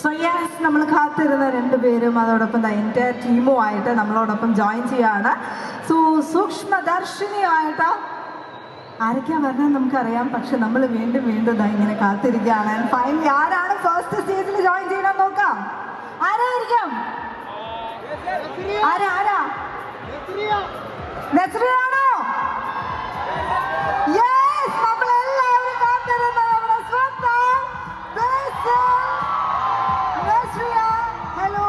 So yes, നമ്മൾ കാത്തിരുന്ന രണ്ടുപേരും അതോടൊപ്പം എൻ്റെ ടീമുമായിട്ട് നമ്മളോടൊപ്പം ജോയിൻ ചെയ്യാണ്. സോ സൂക്ഷ്മദർശിനിയായിട്ട് ആരൊക്കെയാ പറഞ്ഞാൽ നമുക്കറിയാം, പക്ഷെ നമ്മൾ വീണ്ടും വീണ്ടും ഇങ്ങനെ കാത്തിരിക്കുകയാണ്. ഫൈനലി ആരാണ് ഫസ്റ്റ് സ്റ്റേജിൽ ജോയിൻ ചെയ്യണം നോക്കാം. ആരായിരിക്കും? ആരാ നസ്രിയാണോ? യെസ്, നമ്മളെല്ലാവരും കാത്തിരുന്ന നമ്മുടെ സ്വന്തം Nazriya. Hello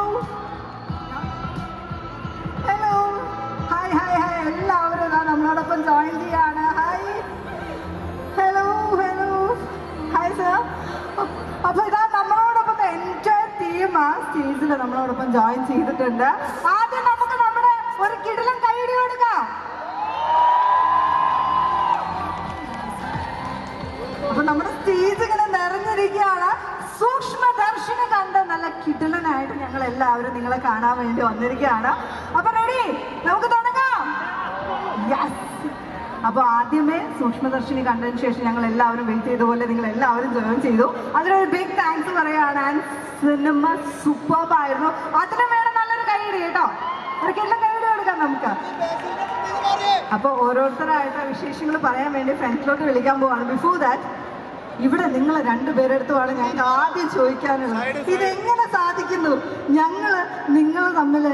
hello, hi hi hi, എല്ലാവരും നമ്മളോടൊപ്പം ജോയിൻ ചെയ്യാണ്. Hi, hello hello, hi sir. അപ്പോൾ ഇതാ നമ്മളോടൊപ്പം എൻ്റെ ടീം ആ സ്റ്റേജിൽ നമ്മളോടൊപ്പം ജോയിൻ ചെയ്തിട്ടുണ്ട്. ആദ്യം നമുക്ക് നമ്മുടെ ഒരു കിടിലൻ കൈയടി കൊടുക്കാം. അപ്പൊ നമ്മുടെ സ്റ്റേജ് ഇങ്ങനെ നിറഞ്ഞിരിക്കുകയാണ്. സൂക്ഷ്മദർശിനി കണ്ട് നല്ല കിടിലനായിട്ട് ഞങ്ങൾ എല്ലാവരും നിങ്ങളെ കാണാൻ വേണ്ടി വന്നിരിക്കുകയാണ്. അപ്പൊ റെഡി, നമുക്ക് തുടങ്ങാം. യെസ്. അപ്പോൾ ആദ്യമേ സൂക്ഷ്മദർശിനി കണ്ടതിന് ശേഷം ഞങ്ങൾ എല്ലാവരും വെയിറ്റ് ചെയ്ത പോലെ നിങ്ങൾ എല്ലാവരും ജോയിൻ ചെയ്തു. അതിനൊരു ബിഗ് താങ്ക്സ് പറയാണ്. ആൻഡ് സിനിമ സൂപ്പർബായിരുന്നു. അതിനും വേണം നല്ലൊരു കൈയടി കേട്ടോ. ഒരു കിടിലൻ കൈയടി കൊടുക്കാം നമുക്ക്. അപ്പോൾ ഓരോരുത്തരായിട്ട് വിശേഷങ്ങൾ പറയാൻ വേണ്ടി ഫ്രണ്ട്സിലോട്ട് വിളിക്കാൻ പോവാണ്. ബിഫോർ ദാറ്റ്, ഇവിടെ നിങ്ങൾ രണ്ടുപേരെടുത്തുമാണ് ഞങ്ങൾക്ക് ആദ്യം ചോദിക്കാനുള്ളത്. ഇതെങ്ങനെ സാധിക്കുന്നു? നിങ്ങൾ തമ്മിൽ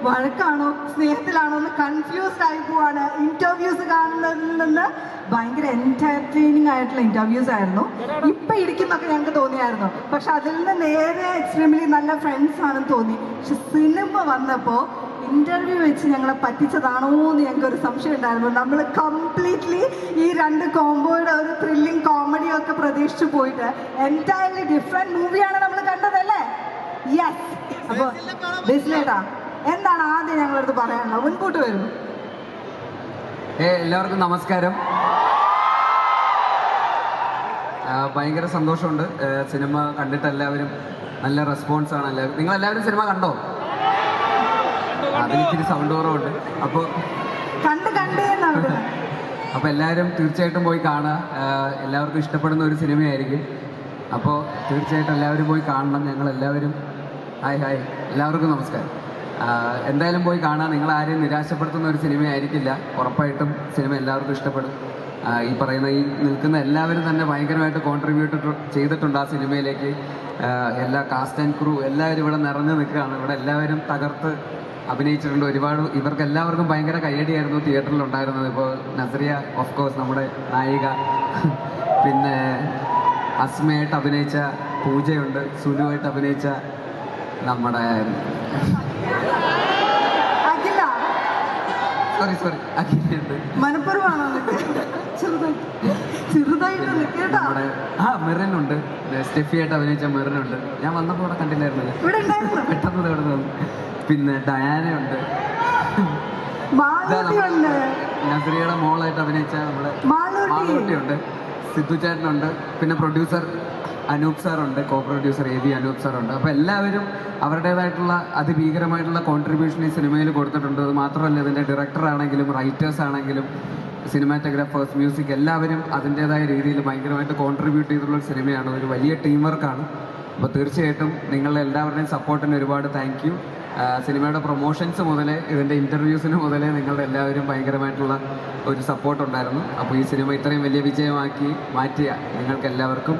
വഴക്കാണോ സ്നേഹത്തിലാണോ എന്ന് കൺഫ്യൂസ്ഡ് ആയി പോവാണ്. ഇന്റർവ്യൂസ് കാണുന്നതിൽ നിന്ന് ഭയങ്കര എന്റർടൈനിങ് ആയിട്ടുള്ള ഇന്റർവ്യൂസ് ആയിരുന്നു. ഇപ്പൊ ഇരിക്കുന്നൊക്കെ ഞങ്ങൾക്ക് തോന്നിയായിരുന്നു, പക്ഷെ അതിൽ നിന്ന് നേരെ എക്സ്ട്രീംലി നല്ല ഫ്രണ്ട്സ് ആണെന്ന് തോന്നി. പക്ഷെ സിനിമ വന്നപ്പോൾ ഇന്റർവ്യൂ വെച്ച് ഞങ്ങളെ പറ്റിച്ചതാണോ എന്ന് ഞങ്ങൾക്കൊരു സംശയം ഉണ്ടായിരുന്നു. നമ്മൾ കംപ്ലീറ്റ്ലി ഈ രണ്ട് കോംബോയുടെ ഒരു ത്രില്ലിങ് കോമഡി ഒക്കെ പ്രതീക്ഷിച്ചു പോയിട്ട് എൻറ്റയർലി ഡിഫറെന്റ് മൂവിയാണ് നമ്മൾ കണ്ടതല്ലേ? യെസ്. അപ്പോൾ ബിസ്ലേട്ടാ, എന്താണ് ആദ്യം ഞങ്ങളടുത്ത് പറയാനുള്ളത്? മുൻകൂട്ട് വരും. എല്ലാവർക്കും നമസ്കാരം. ഭയങ്കര സന്തോഷമുണ്ട്. സിനിമ കണ്ടിട്ട് എല്ലാവരും നല്ല റെസ്പോൺസാണ്. എല്ലാവരും നിങ്ങളെല്ലാവരും സിനിമ കണ്ടോ? അതിനിച്ചിരി സൗണ്ട് കുറവുണ്ട്. അപ്പോൾ എല്ലാവരും തീർച്ചയായിട്ടും പോയി കാണുക. എല്ലാവർക്കും ഇഷ്ടപ്പെടുന്ന ഒരു സിനിമയായിരിക്കും. അപ്പോൾ തീർച്ചയായിട്ടും എല്ലാവരും പോയി കാണണം. ഞങ്ങളെല്ലാവരും ഹായ് ഹായ്, എല്ലാവർക്കും നമസ്കാരം. എന്തായാലും പോയി കാണാം. നിങ്ങളാരെയും നിരാശപ്പെടുത്തുന്ന ഒരു സിനിമയായിരിക്കില്ല. ഉറപ്പായിട്ടും സിനിമ എല്ലാവർക്കും ഇഷ്ടപ്പെടും. ഈ പറയുന്ന ഈ നിൽക്കുന്ന എല്ലാവരും തന്നെ ഭയങ്കരമായിട്ട് കോൺട്രിബ്യൂട്ട് ചെയ്തിട്ടുണ്ട് ആ സിനിമയിലേക്ക്. എല്ലാ കാസ്റ്റ് ആൻഡ് ക്രൂ എല്ലാവരും ഇവിടെ നിറഞ്ഞു നിൽക്കുകയാണ്. ഇവിടെ എല്ലാവരും തകർത്ത് അഭിനയിച്ചിട്ടുണ്ട്. ഒരുപാട് ഇവർക്ക് എല്ലാവർക്കും ഭയങ്കര കയ്യടിയായിരുന്നു തിയേറ്ററിൽ ഉണ്ടായിരുന്നത്. ഇപ്പോൾ നസ്രിയ ഓഫ് കോഴ്സ് നമ്മുടെ നായിക, പിന്നെ അസ്മയായിട്ട് അഭിനയിച്ച പൂജയുണ്ട്, സുനുവായിട്ട് അഭിനയിച്ച നമ്മുടെ സോറി അഖിലുണ്ട്, നമ്മുടെ മെറിനുണ്ട്, സ്റ്റെഫിയായിട്ട് അഭിനയിച്ച മെറിനുണ്ട്. ഞാൻ വന്നപ്പോൾ ഇവിടെ കണ്ടില്ലായിരുന്നല്ലോ, പെട്ടെന്ന് ഇവിടെ വന്നു. പിന്നെ ഡയാനയുണ്ട്, നസ്രിയയുടെ മോളായിട്ട് അഭിനയിച്ച നമ്മുടെ മാളൂട്ടിയുണ്ട്, സിദ്ധു ചേട്ടനുണ്ട്, പിന്നെ പ്രൊഡ്യൂസർ അനൂപ് സാറുണ്ട്, co producer A V Anoop സാറുണ്ട്. അപ്പോൾ എല്ലാവരും അവരുടേതായിട്ടുള്ള അതിഭീകരമായിട്ടുള്ള കോൺട്രിബ്യൂഷൻ ഈ സിനിമയിൽ കൊടുത്തിട്ടുണ്ട്. അത് മാത്രമല്ല, ഇതിൻ്റെ ഡയറക്ടറാണെങ്കിലും റൈറ്റേഴ്സ് ആണെങ്കിലും സിനിമാറ്റോഗ്രാഫേഴ്സ്, മ്യൂസിക്, എല്ലാവരും അതിൻ്റേതായ രീതിയിൽ ഭയങ്കരമായിട്ട് കോൺട്രിബ്യൂട്ട് ചെയ്തിട്ടുള്ള ഒരു സിനിമയാണ്. ഒരു വലിയ ടീം വർക്കാണ്. അപ്പോൾ തീർച്ചയായിട്ടും നിങ്ങളുടെ എല്ലാവരുടെയും സപ്പോർട്ടിന് ഒരുപാട് താങ്ക് യു. സിനിമയുടെ പ്രൊമോഷൻസ് മുതലേ ഇതിൻ്റെ ഇൻ്റർവ്യൂസിന് മുതലേ നിങ്ങളുടെ എല്ലാവരും ഭയങ്കരമായിട്ടുള്ള ഒരു സപ്പോർട്ടുണ്ടായിരുന്നു. അപ്പോൾ ഈ സിനിമ ഇത്രയും വലിയ വിജയമാക്കി മാറ്റിയ നിങ്ങൾക്ക് എല്ലാവർക്കും,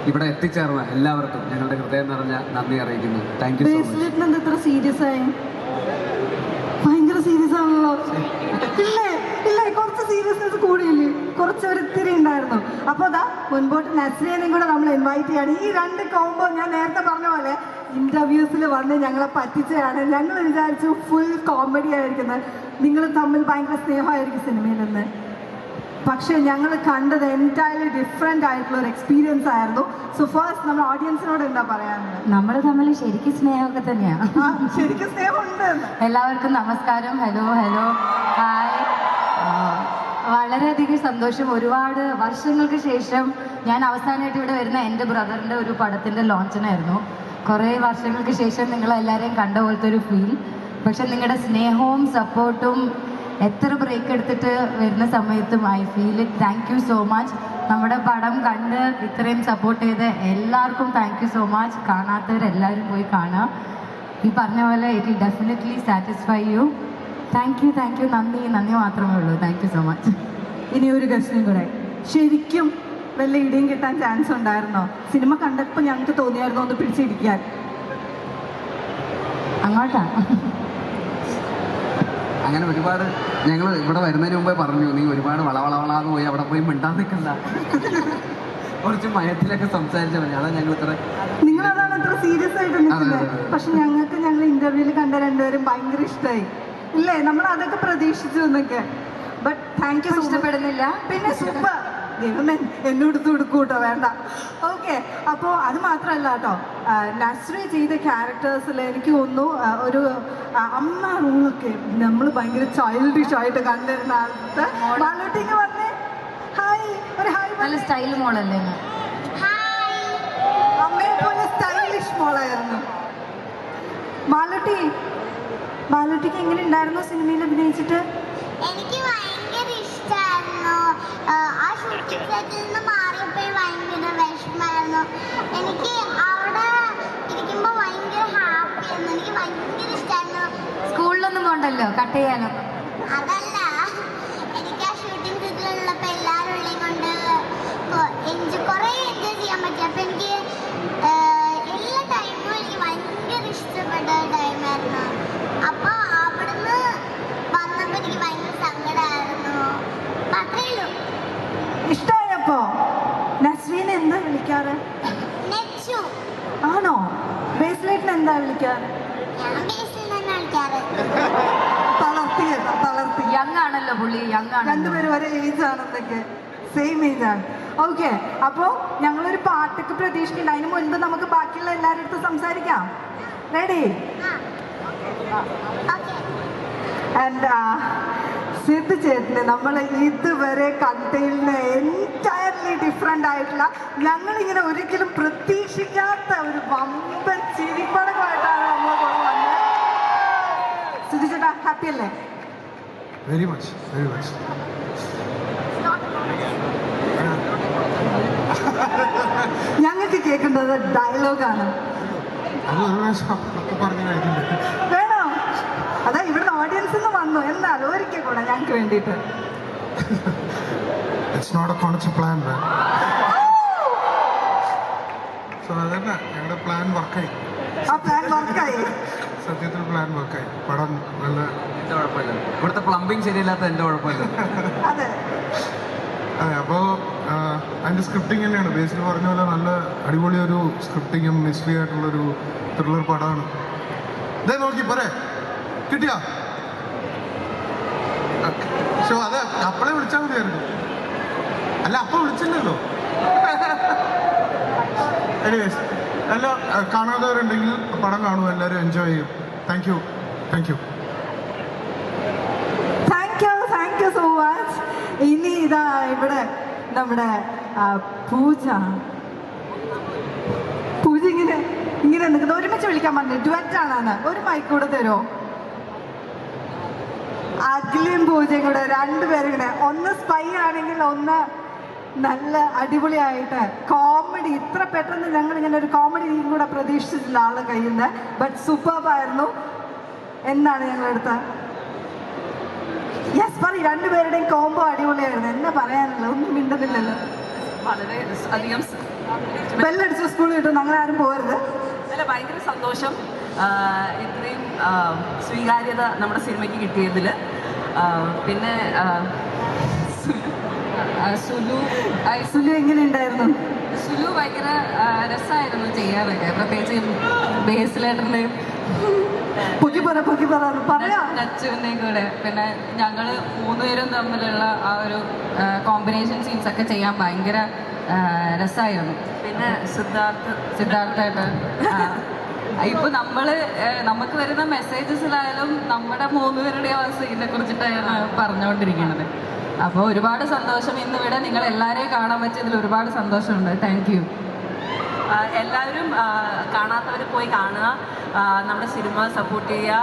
ഇവിടെ എത്തിച്ചേർന്ന എല്ലാവർക്കും ഞങ്ങളുടെ ഹൃദയം നിറഞ്ഞ നന്ദി അറിയിക്കുന്നു. Thank you so much. എത്ര സീരിയസ് ആയി? ഭയങ്കര സീരിയസ് ആണല്ലോ. ഇല്ലേ, കുറച്ച് സീരിയസ്നെസ് കൂടിയില്ലേ? കുറച്ചൊരിത്തിരി ഉണ്ടായിരുന്നു. അപ്പോൾ അതാ മുൻപോട്ട് നസ്രിയനെയും കൂടെ നമ്മൾ ഇൻവൈറ്റ് ചെയ്യാണ്. ഈ രണ്ട് കോംബോ ഞാൻ നേരത്തെ പറഞ്ഞ പോലെ ഇന്റർവ്യൂസിൽ വന്ന് ഞങ്ങളെ പറ്റിച്ചതാണ്. ഞങ്ങൾ വിചാരിച്ചു ഫുൾ കോമഡി ആയിരിക്കുന്നത്, നിങ്ങൾ തമ്മിൽ ഭയങ്കര സ്നേഹമായിരിക്കും സിനിമയിൽ നിന്ന്. പക്ഷെ ഞങ്ങൾ കണ്ടത് എൻറ്റയർലി ഡിഫറെൻ്റ് ആയിട്ടുള്ള ഒരു എക്സ്പീരിയൻസ് ആയിരുന്നു. സോ ഫസ്റ്റ് നമ്മൾ ഓഡിയൻസിനോട് എന്താ പറയാനുള്ളത്? നമ്മൾ തമ്മിൽ ശരിക്കും സ്നേഹമൊക്കെ തന്നെയാണ്. ശരിക്കും സ്നേഹമുണ്ട്. എല്ലാവർക്കും നമസ്കാരം. Hello hi. വളരെയധികം സന്തോഷം. ഒരുപാട് വർഷങ്ങൾക്ക് ശേഷം ഞാൻ അവസാനമായിട്ട് ഇവിടെ വരുന്ന എൻ്റെ ബ്രദറിൻ്റെ ഒരു പടത്തിൻ്റെ ലോഞ്ചിനായിരുന്നു. കുറേ വർഷങ്ങൾക്ക് ശേഷം നിങ്ങളെല്ലാവരെയും കണ്ട പോലത്തെ ഒരു ഫീൽ. പക്ഷെ നിങ്ങളുടെ സ്നേഹവും സപ്പോർട്ടും എത്ര ബ്രേക്ക് എടുത്തിട്ട് വരുന്ന സമയത്തും I feel it. Thank you so much. നമ്മുടെ പടം കണ്ട് ഇത്രയും സപ്പോർട്ട് ചെയ്ത് എല്ലാവർക്കും താങ്ക് യു സോ മച്ച്. കാണാത്തവരെല്ലാവരും പോയി കാണുക. ഈ പറഞ്ഞ പോലെ it will definitely satisfy U. Thank you നന്ദി മാത്രമേ ഉള്ളൂ. Thank you so much. ഇനി ഒരു ക്വസ്റ്റ്യൻ കൂടെ, ശരിക്കും വല്ല ഇടിയും കിട്ടാൻ ചാൻസ് ഉണ്ടായിരുന്നോ? സിനിമ കണ്ടപ്പോൾ ഞങ്ങൾക്ക് തോന്നിയായിരുന്നോ ഒന്ന് പിടിച്ചിരിക്കാൻ? അങ്ങോട്ടാ അങ്ങനെ ഒരുപാട് ഞങ്ങൾ ഇവിടെ വരുന്നതിന് മുമ്പേ പറഞ്ഞു, നീ ഒരുപാട് വളവളവളാന്ന് പോയി അവിടെ പോയി മിണ്ടാൻ നിൽക്കണ്ട, കുറച്ച് മയത്തിലൊക്കെ സംസാരിച്ചാൽ മതി. അതാണ് ഞങ്ങൾ ഇത്ര നിങ്ങളതാണ് അത്ര സീരിയസ് ആയിട്ട് നിൽക്കുന്നത്. പക്ഷെ ഞങ്ങൾ ഇന്റർവ്യൂവിൽ കണ്ട രണ്ടുപേരും ഭയങ്കര ഇഷ്ടമായി ഇല്ലേ? നമ്മൾ അതൊക്കെ പ്രതീക്ഷിച്ചു എന്നൊക്കെ. But thank you. ഇഷ്ടപ്പെടുന്നില്ല പിന്നെ സൂപ്പർ. ദൈവമേ എന്നോട് കൊടുക്കൂട്ടോ, വേണ്ട. ഓക്കെ, അപ്പോൾ അത് മാത്രമല്ല കേട്ടോ, നസ്രി ചെയ്ത ക്യാരക്ടേഴ്സിൽ എനിക്ക് തോന്നുന്നു ഒരു അമ്മ റൂളൊക്കെ നമ്മൾ ഭയങ്കര ചൈൽഡിഷ് ആയിട്ട് കണ്ടിരുന്ന ആൾക്ക് മാളൂട്ടിക്ക് വന്നേ. ഹായ്, ഒരു ഹായ്. നല്ല സ്റ്റൈൽ മോളല്ലേ? അമ്മയെ പോലെ സ്റ്റൈലിഷ് മോളായിരുന്നു മാളൂട്ടിക്ക് എങ്ങനെ ഉണ്ടായിരുന്നു സിനിമയിൽ അഭിനയിച്ചിട്ട്? എനിക്ക് ഭയങ്കര ഇഷ്ടമായിരുന്നു. ആ ഷൂട്ടിംഗ് സെറ്റിൽ നിന്ന് മാറിയപ്പോൾ ഭയങ്കര വിഷമമായിരുന്നു. എനിക്ക് അവിടെ ഇരിക്കുമ്പോൾ ഭയങ്കര ഹാപ്പിയായിരുന്നു. എനിക്ക് ഭയങ്കര ഇഷ്ടമായിരുന്നു. സ്കൂളിലൊന്നും പോണ്ടല്ലോ, കട്ട് ചെയ്യാനോ? അതല്ല, എനിക്ക് ആ ഷൂട്ടിംഗ് സെറ്റിലുള്ളപ്പോൾ എല്ലാവരും ഉള്ളിൽ കൊണ്ട് കുറേ എൻജോയ് ചെയ്യാൻ പറ്റി. അപ്പം എനിക്ക് എല്ലാ ടൈമും എനിക്ക് ഭയങ്കര ഇഷ്ടപ്പെട്ട ടൈമായിരുന്നു. അപ്പോൾ അവിടുന്ന് വന്നപ്പോൾ എനിക്ക് ഭയങ്കര സങ്കടമായിരുന്നു. അത്രേ ഉള്ളൂ. ഇഷ്ടമായപ്പോ നസ്രീനെ എന്താ വിളിക്കാറ്? നെച്ചു. ആണോ? ബേസ്ലൈറ്റിന് എന്താ വിളിക്കാറ്? ഞാൻ ബേസിൽ തന്നെ വിളിക്കാറ്. തളർത്തി. യങ് ആണല്ലോ പുള്ളി, യങ് ആണ്. രണ്ടുപേരും ഒരേ ഏജ് ആണെന്നൊക്കെ, സെയിം ഏജ് ആണ്. ഓക്കെ, അപ്പോൾ ഞങ്ങളൊരു പാട്ടൊക്കെ പ്രതീക്ഷിക്കുന്നുണ്ട്. അതിന് മുൻപ് നമുക്ക് ബാക്കിയുള്ള എല്ലാവരുടെ അടുത്ത് സംസാരിക്കാം. റെഡി? ആൻഡ് സിദ്ധു ചേട്ടന് നമ്മൾ ഇതുവരെ കണ്ടതിന് എൻറ്റയർലി ഡിഫറെൻ്റ് ആയിട്ടുള്ള, ഞങ്ങളിങ്ങനെ ഒരിക്കലും പ്രതീക്ഷിക്കാത്ത ഒരു വമ്പൻ ചിരിപ്പടക്കമായിട്ടാണ് നമ്മൾ വന്നത്. സിദ്ധു ചേട്ടാ, ഹാപ്പി അല്ലേ? Very much. ഞങ്ങൾക്ക് കേൾക്കേണ്ടത് ഡയലോഗാണ്. അത് ഒരു പ്രാവശ്യം പറഞ്ഞു കഴിഞ്ഞില്ല. വേണോ? അതാ ഇവിടുന്ന് ഓഡിയൻസിന്ന് വന്നു. എന്നാലും ഒരിക്കൽ കൂടെ ഞങ്ങൾക്ക് വേണ്ടിയിട്ട്. It's not a concept plan. So അതന്നെ, ഞങ്ങളുടെ പ്ലാൻ വർക്കായി. ആ പ്ലാൻ വർക്കായി. സത്യത്തിൽ പ്ലാൻ വർക്കായി. പടം നല്ല എൻ്റെ കുഴപ്പമില്ല, ഇവിടുത്തെ പ്ലംബിങ് ശരിയില്ലാത്ത എൻ്റെ കുഴപ്പമില്ല. അതെ, അപ്പോൾ അതിൻ്റെ സ്ക്രിപ്റ്റിംഗ് തന്നെയാണ് ബേസിൽ പറഞ്ഞ പോലെ. നല്ല അടിപൊളി ഒരു സ്ക്രിപ്റ്റിങ്ങും മിസ്റ്ററി ആയിട്ടുള്ളൊരു ത്രില്ലർ പടമാണ്. ഇതേ നോക്കി പോരെ, കിട്ടിയാ? ഷോ അതെ, അപ്പളെ വിളിച്ചാൽ മതിയായിരുന്നു. അല്ല, അപ്പം വിളിച്ചില്ലല്ലോ. എനിവേസ്, എല്ലാം കാണാത്തവരുണ്ടെങ്കിൽ പടം കാണും, എല്ലാവരും എൻജോയ് ചെയ്യും. Thank you. Thank you so much. ഇനി ഇതാ ഇവിടെ നമ്മുടെ പൂജ ഇങ്ങനെ നിൽക്കുന്നത്. ഒരുമിച്ച് വിളിക്കാൻ പറഞ്ഞു, ഡുവറ്റാണെന്ന്. ഒരു മൈക്ക് കൂടെ തരുമോ? അഖിലും പൂജയും കൂടെ രണ്ടുപേരും കൂടെ, ഒന്ന് സ്പൈ ആണെങ്കിൽ ഒന്ന് നല്ല അടിപൊളിയായിട്ട് കോമഡി. ഇത്ര പെട്ടെന്ന് ഞങ്ങൾ ഇങ്ങനെ ഒരു കോമഡി കൂടെ പ്രതീക്ഷിച്ചിട്ടില്ല ആളുടെ കയ്യിൽ നിന്ന്. ബട്ട് സൂപ്പർബായിരുന്നു. എന്നാണ് ഞങ്ങളെടുത്ത യെസ് പറയും. രണ്ടുപേരുടെയും കോംബോ അടിപൊളിയായിരുന്നു. എന്താ പറയാനല്ലോ, ഒന്നും മിണ്ടുന്നില്ലല്ലോ. വളരെ അധികം ബെല്ലടിച്ചു സ്കൂളിൽ കിട്ടും, അങ്ങനെ ആരും പോകരുത്. അല്ല, ഭയങ്കര സന്തോഷം ഇത്രയും സ്വീകാര്യത നമ്മുടെ സിനിമയ്ക്ക് കിട്ടിയതിൽ. പിന്നെ സുലു എങ്ങനെയുണ്ടായിരുന്നു? സുലു ഭയങ്കര രസമായിരുന്നു ചെയ്യാനൊക്കെ, പ്രത്യേകിച്ച് ബേസിലേട്ടൻ്റെയും പൊക്കി പറയാം നച്ചുവിൻ്റെയും കൂടെ. പിന്നെ ഞങ്ങൾ മൂന്നുപേരും തമ്മിലുള്ള ആ ഒരു കോമ്പിനേഷൻ സീൻസ് ഒക്കെ ചെയ്യാൻ ഭയങ്കര രസമായിരുന്നു. പിന്നെ സിദ്ധാർത്ഥായിട്ട് ഇപ്പൊ നമുക്ക് വരുന്ന മെസ്സേജസിലായാലും നമ്മുടെ മൂന്നുപേരുടെ ആ സീനെ കുറിച്ചിട്ടാണ് പറഞ്ഞുകൊണ്ടിരിക്കുന്നത്. അപ്പോൾ ഒരുപാട് സന്തോഷം. ഇന്നിവിടെ നിങ്ങൾ എല്ലാവരെയും കാണാൻ പറ്റിയതിൽ ഒരുപാട് സന്തോഷമുണ്ട്. Thank you. എല്ലാവരും കാണാത്തവർ പോയി കാണുക. നമ്മുടെ സിനിമ സപ്പോർട്ട് ചെയ്യുക,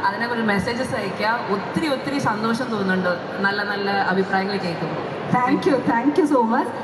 അതിനെക്കുറിച്ച് മെസ്സേജസ് അയക്കുക. ഒത്തിരി ഒത്തിരി സന്തോഷം തോന്നുന്നുണ്ട് നല്ല നല്ല അഭിപ്രായങ്ങൾ കേൾക്കുമ്പോൾ. Thank you so much.